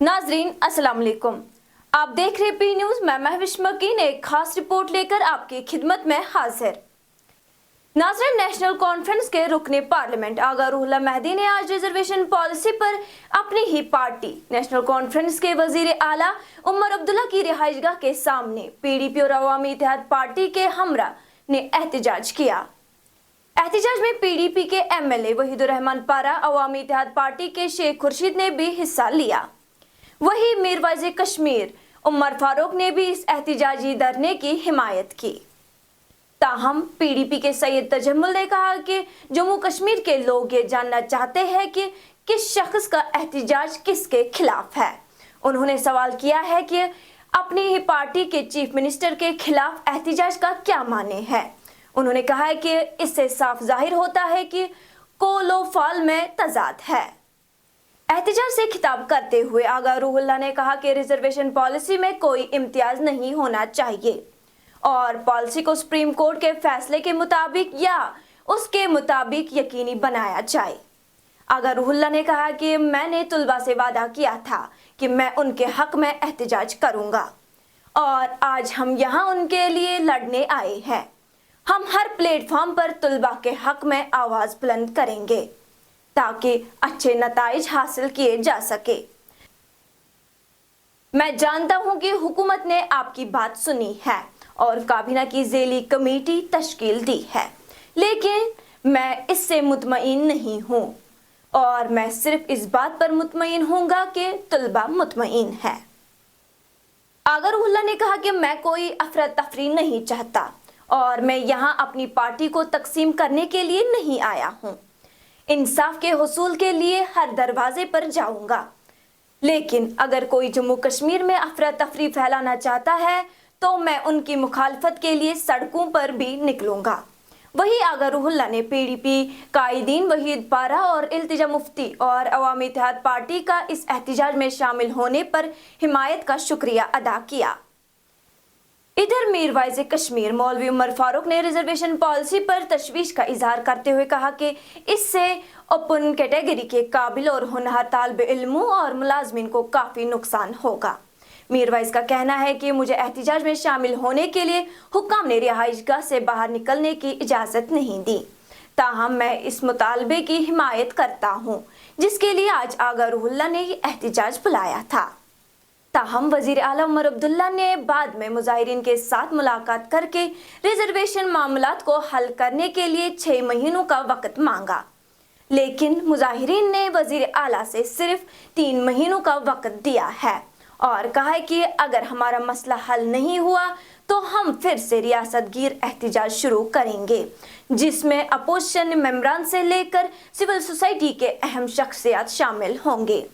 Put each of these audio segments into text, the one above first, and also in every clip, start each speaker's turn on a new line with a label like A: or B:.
A: नाजरीन अस्सलाम वालेकुम, आप देख रहे पी न्यूज। मैं महविश मकीन एक खास रिपोर्ट लेकर आपकी खिदमत में हाजिर। नाजरीन, नेशनल कॉन्फ्रेंस के रुकने पार्लियामेंट आगा रूहुल्लाह मेहदी ने आज रिजर्वेशन पॉलिसी पर अपनी ही पार्टी नेशनल कॉन्फ्रेंस के वजीर आला उमर अब्दुल्ला की रिहाइशगाह के सामने पीडीपी और अवामी इत्तेहाद पार्टी के हमरा ने एहतजाज किया। एहतजाज में पीडीपी के एमएलए वहीदुर रहमान पारा, अवामी इत्तेहाद पार्टी के शेख खुर्शीद ने भी हिस्सा लिया। वही मीरवाइज कश्मीर उमर फारूक ने भी इस एहतजाजी धरने की हिमायत की। ताहम पीडीपी के सैयद तजम्मुल ने कहा कि जम्मू कश्मीर के लोग ये जानना चाहते हैं कि किस शख्स का एहतजाज किसके खिलाफ है। उन्होंने सवाल किया है कि अपनी ही पार्टी के चीफ मिनिस्टर के खिलाफ एहतजाज का क्या माने है। उन्होंने कहा है कि इससे साफ जाहिर होता है कि कोलो फाल में तजाद है। एहतजाज से खिताब करते हुए आगा रूहुल्लाह ने कहा कि रिजर्वेशन पॉलिसी में कोई इम्तियाज नहीं होना चाहिए और पॉलिसी को सुप्रीम कोर्ट के फैसले के मुताबिक या उसके मुताबिक यकीनी बनाया जाए। आगा रूहुल्लाह ने कहा कि मैंने तुलबा से वादा किया था कि मैं उनके हक में एहतजाज करूंगा और आज हम यहाँ उनके लिए लड़ने आए हैं। हम हर प्लेटफॉर्म पर तुलबा के हक में आवाज बुलंद करेंगे ताकि अच्छे नताइज हासिल किए जा सके। मैं जानता हूं कि हुकूमत ने आपकी बात सुनी है और काबीना की ज़ेली कमेटी तश्कील दी है, लेकिन मैं इससे मुतमईन नहीं हूं और मैं सिर्फ इस बात पर मुतमईन होऊंगा कि तुलबा मुतमईन है। आगा रूहुल्लाह ने कहा कि मैं कोई अफरा तफरी नहीं चाहता और मैं यहाँ अपनी पार्टी को तकसीम करने के लिए नहीं आया हूँ। इंसाफ के हुसूल के लिए हर दरवाजे पर जाऊंगा, लेकिन अगर कोई जम्मू कश्मीर में अफरा तफरी फैलाना चाहता है तो मैं उनकी मुखालफत के लिए सड़कों पर भी निकलूंगा। वही आगा रूहुल्लाह ने पीडीपी कायदीन वहीद पारा और इल्तिजा मुफ्ती और अवामी इत्तेहाद पार्टी का इस एहतजाज में शामिल होने पर हिमायत का शुक्रिया अदा किया। इधर मीरवाइज कश्मीर मौलवी उमर फारूक ने रिजर्वेशन पॉलिसी पर तशवीश का इजहार करते हुए कहा कि इससे ओपन कैटेगरी के काबिल और होनहार तालिब इल्मों और मुलाजमीन को काफ़ी नुकसान होगा। मीरवाइज का कहना है कि मुझे एहतजाज में शामिल होने के लिए हुक्काम ने रिहाइशगाह से बाहर निकलने की इजाज़त नहीं दी। ताहम मैं इस मुतालबे की हिमायत करता हूँ जिसके लिए आज आगा रूहुल्लाह ने एहतजाज बुलाया था। ताहम वजीर आला उमर अब्दुल्ला ने बाद में मुजाहिरीन के साथ मुलाकात करके रिजर्वेशन मामलात को हल करने के लिए 6 महीनों का वक्त मांगा, लेकिन मुजाहिरीन ने वजीर आला से सिर्फ 3 महीनों का वक्त दिया है और कहा है कि अगर हमारा मसला हल नहीं हुआ तो हम फिर से रियासत गिर एहतजाज शुरू करेंगे, जिसमें अपोजिशन मेंबरान से लेकर सिविल सोसाइटी के अहम शख्सियात शामिल होंगे।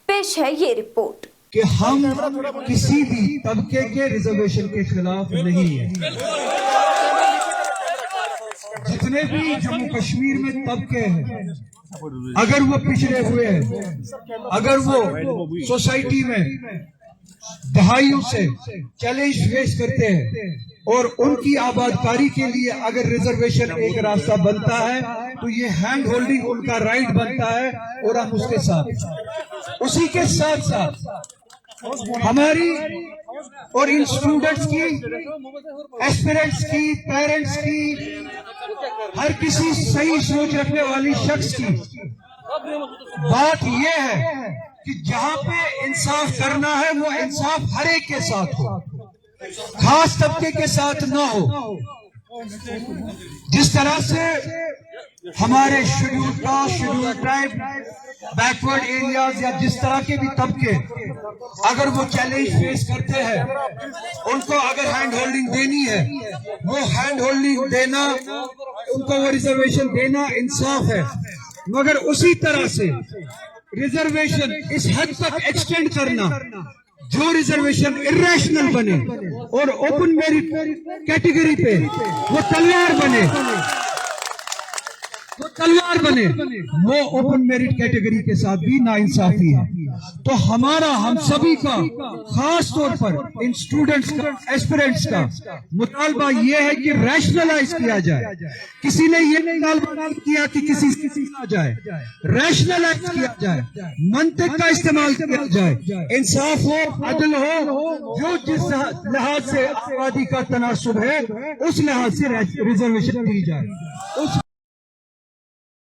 A: पेश है ये रिपोर्ट
B: कि हम किसी भी तबके के रिजर्वेशन के खिलाफ नहीं है। जितने भी जम्मू कश्मीर में तबके हैं, अगर वो पिछड़े हुए हैं, अगर वो सोसाइटी में दहाइयों से चैलेंज फेस करते हैं और उनकी आबादकारी के लिए अगर रिजर्वेशन एक रास्ता बनता है तो ये हैंड होल्डिंग उनका राइट बनता है और हम उसके साथ उसी के साथ साथ हमारी और इन स्टूडेंट्स की, एस्पिरेंट्स की, पेरेंट्स की, हर किसी सही सोच रखने वाली शख्स की बात यह है कि जहां पे इंसाफ करना है वो इंसाफ हर एक के साथ हो, खास तबके के साथ ना हो। जिस तरह से हमारे schedule caste, schedule tribe, backward areas या जिस तरह के भी तबके अगर वो चैलेंज फेस करते हैं, उनको अगर हैंड होल्डिंग देनी है, वो हैंड होल्डिंग देना, उनको वो रिजर्वेशन देना इंसाफ है। मगर उसी तरह से रिजर्वेशन इस हद तक एक्सटेंड करना जो रिजर्वेशन इरेशनल बने और ओपन मेरिट कैटेगरी पे वो तलवार बने, वो तलवार बने, वो ओपन मेरिट कैटेगरी के साथ भी नाइंसाफी है। तो हमारा, हम सभी का, खास तौर पर इन स्टूडेंट्स का, एस्पिरेंट्स का मुतालबा ये है कि रैशनलाइज किया जाए। किसी ने ये मुतालबा किया कि किसी से आ जाए, रैशनलाइज किया जाए, मंतिक का इस्तेमाल किया जाए, इंसाफ हो, अदल हो, जो जिस लिहाज से आबादी का तनासुब है उस लिहाज से रिजर्वेशन दी जाए। उस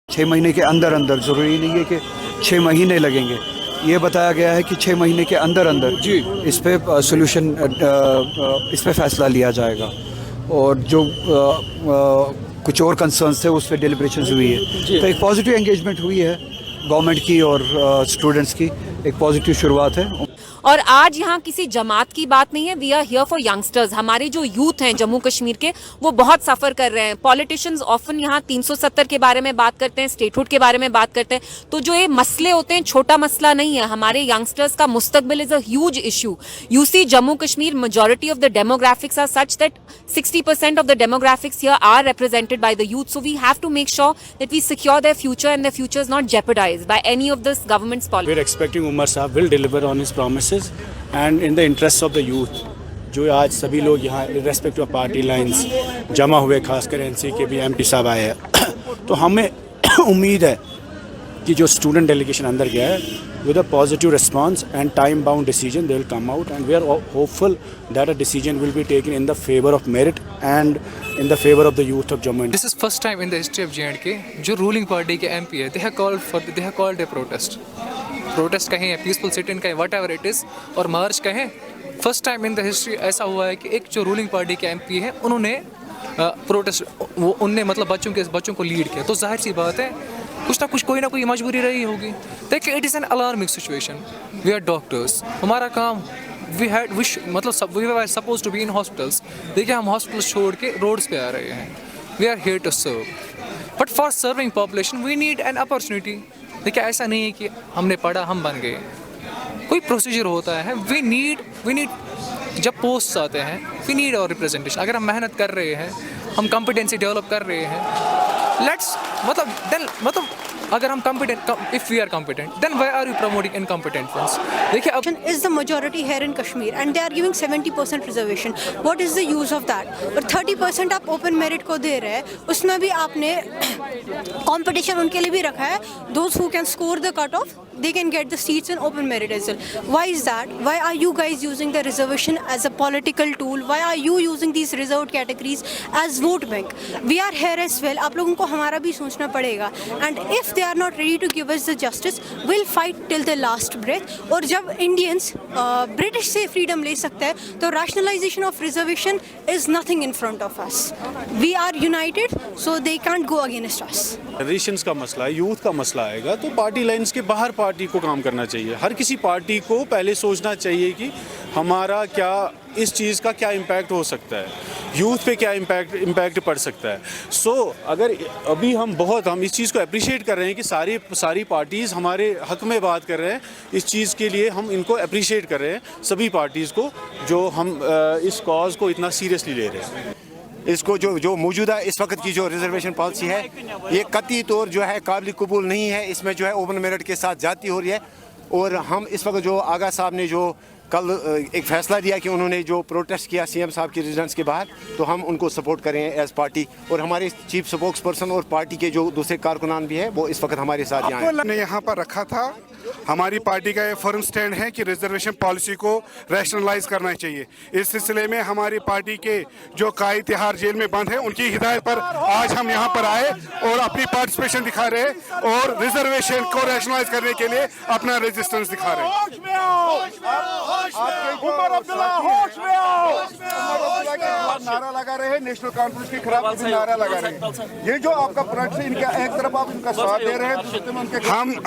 C: 6 महीने के अंदर अंदर, ज़रूरी नहीं है कि 6 महीने लगेंगे, ये बताया गया है कि 6 महीने के अंदर अंदर जी इस पे सोल्यूशन, इस पे फैसला लिया जाएगा। और जो कुछ और कंसर्न्स थे उस पे डिलिब्रेशंस हुई है, तो एक पॉजिटिव एंगेजमेंट हुई है गवर्नमेंट की और स्टूडेंट्स की, एक पॉजिटिव शुरुआत है।
D: और आज यहाँ किसी जमात की बात नहीं है, we are here for youngsters. हमारे जो यूथ हैं जम्मू कश्मीर के, वो बहुत सफ़र कर रहे हैं। पॉलिटिशियंस ऑफन यहाँ 370 के बारे में बात करते हैं, स्टेटहुड के बारे में बात करते हैं, तो जो ये मसले होते हैं छोटा मसला नहीं है। हमारे यंगस्टर्स का मुस्तकबिल is a huge issue. You see Jammu Kashmir, majority of the demographics are such that 60% of the demographics here are represented by the youth, so we have to make sure that we secure their future and their future is not jeopardized by any of this government's policies.
E: We're expecting Umar Sahab will deliver on his promises and in the interests of the youth. जो आज सभी लोग यहाँ irrespective of party lines जमा हुए, खासकर NC के भी एमपी साहब आए हैं, तो हमें उम्मीद है कि जो स्टूडेंट डेलीगेशन अंदर गया है, with a positive response and time bound decision they will come out, and we are hopeful that a decision will be taken in the favor of merit and in the favor of the youth of Jammu.
F: This is first time in the history of J&K जो ruling party के MP है, they have called a protest कहें या peaceful sit-in कहें, whatever it is, और मार्च कहें। First time in the history ऐसा हुआ है कि एक जो रूलिंग पार्टी के MP है उन्होंने प्रोटेस्ट, उनने मतलब बच्चों को लीड किया। तो जाहिर सी बात है कुछ ना कुछ, कोई ना कोई मजबूरी रही होगी। देखिए, it is an alarming situation. We are doctors, हमारा काम we were suppose to be in hospitals. देखिए, हम हॉस्पिटल्स छोड़ के रोड्स पे आ रहे हैं। We are here to serve, but for serving population we need an opportunity. देखिए, ऐसा नहीं है कि हमने पढ़ा हम बन गए, कोई प्रोसीजर होता है। वी नीड जब पोस्ट आते हैं, वी नीड और रिप्रेजेंटेशन। अगर हम मेहनत कर रहे हैं, हम कॉम्पिटेंसी डेवलप कर रहे हैं, लेट्स मतलब अगर हम competent, if we are competent, then why are you promoting incompetent ones? देखिए, अब
G: is the majority here in Kashmir and they are giving 70% reservation. What is the use of that? और 30% आप open merit को दे रहे हैं, उसमें भी आपने competition उनके लिए भी रखा है। Those who can score the cutoff, they can get the seats in open merit as well. Why is that? Why are you guys using the reservation as a political tool? Why are you using these reserved categories as vote bank? We are here as well. आप लोगों को हमारा भी सोचना पड़ेगा। And if they are not ready to give us the justice, we'll fight till the last breath. और जब Indians British से freedom ले सकते हैं, तो rationalization of reservation is nothing in front of us. We are united, so they can't go against us.
E: Reservations का मसला, youth का मसला आएगा तो पार्टी लाइंस के बाहर पार्टी को काम करना चाहिए। हर किसी पार्टी को पहले सोचना चाहिए कि हमारा क्या, इस चीज़ का क्या इम्पैक्ट हो सकता है, यूथ पे क्या इम्पैक्ट पड़ सकता है। सो अगर अभी हम इस चीज़ को अप्रिशिएट कर रहे हैं कि सारी पार्टीज़ हमारे हक में बात कर रहे हैं, इस चीज़ के लिए हम इनको अप्रिशिएट कर रहे हैं, सभी पार्टीज़ को, जो हम इस कॉज को इतना सीरियसली ले रहे हैं।
H: इसको जो मौजूदा इस वक्त की जो रिजर्वेशन पॉलिसी है, ये कतई तौर जो है काबिल कबूल नहीं है। इसमें जो है ओपन मेरिट के साथ जाती हो रही है। और हम इस वक्त जो आगा साहब ने जो कल एक फ़ैसला दिया कि उन्होंने जो प्रोटेस्ट किया सीएम साहब की रेजिडेंस के बाहर, तो हम उनको सपोर्ट करें एज पार्टी। और हमारे चीफ स्पोक्स पर्सन और पार्टी के जो दूसरे कारकुनान भी है, वो इस वक्त हमारे साथ यहाँ हैं।
I: ने यहाँ पर रखा था, हमारी पार्टी का ये फर्म स्टैंड है कि रिजर्वेशन पॉलिसी को रैशनलाइज करना चाहिए। इस सिलसिले में हमारी पार्टी के जो काई तिहाड़ जेल में बंद है, उनकी हिदायत पर आज हम यहाँ पर आए और अपनी पार्टिसिपेशन दिखा रहे हैं और रिजर्वेशन को रैशनलाइज करने के लिए अपना रेजिस्टेंस दिखा रहे हैं।
H: नारा लगा रहे हैं, नेशनल कॉन्फ्रेंस के खिलाफ नारा लगा रहे हैं। ये जो आपका प्रोटेस्ट है, इनका एक तरफ आप इनका साथ दे रहे हैं,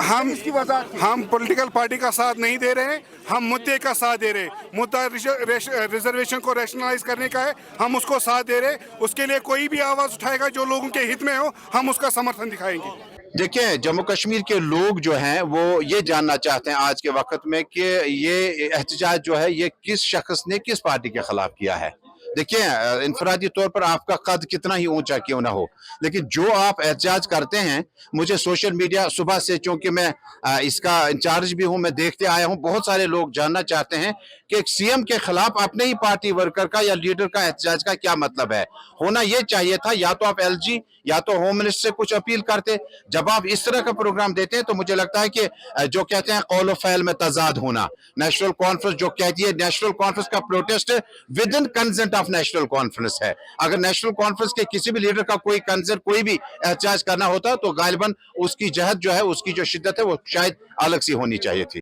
I: हम
H: इसकी वजह
I: हम पॉलिटिकल पार्टी का साथ नहीं दे रहे हैं, हम मुद्दे का साथ दे रहे हैं। मुद्दा रिजर्वेशन को रैशनलाइज करने का है, हम उसको साथ दे रहे हैं। उसके लिए कोई भी आवाज़ उठाएगा जो लोगों के हित में हो, हम उसका समर्थन दिखाएंगे।
J: देखिए, जम्मू कश्मीर के लोग जो हैं वो ये जानना चाहते हैं आज के वक्त में कि ये एहतजाज जो है ये किस शख्स ने किस पार्टी के खिलाफ किया है। देखिए इनफरादी तौर पर आपका कद कितना ही ऊंचा क्यों ना हो, लेकिन जो आप एहतजाज करते हैं, मुझे सोशल मीडिया सुबह से, चूंकि मैं इसका इंचार्ज भी हूं, मैं देखते आया हूं, बहुत सारे लोग जानना चाहते हैं कि सीएम के खिलाफ अपने ही पार्टी वर्कर का या लीडर का एहतजाज का क्या मतलब है। होना यह चाहिए था या तो आप एलजी या तो होम मिनिस्टर से कुछ अपील करते। जब आप इस तरह का प्रोग्राम देते हैं तो मुझे लगता है कि जो कहते हैं कौल फैल में तजाद होना, नेशनल कॉन्फ्रेंस जो कहती है, नेशनल कॉन्फ्रेंस का protest with in consent of national conference है। अगर नेशनल कॉन्फ्रेंस के किसी भी लीडर का कोई कंसेंट, कोई भी एहतजाज करना होता तो गालिबन उसकी जहद जो है, उसकी जो शिद्दत है वो शायद अलग सी होनी चाहिए थी।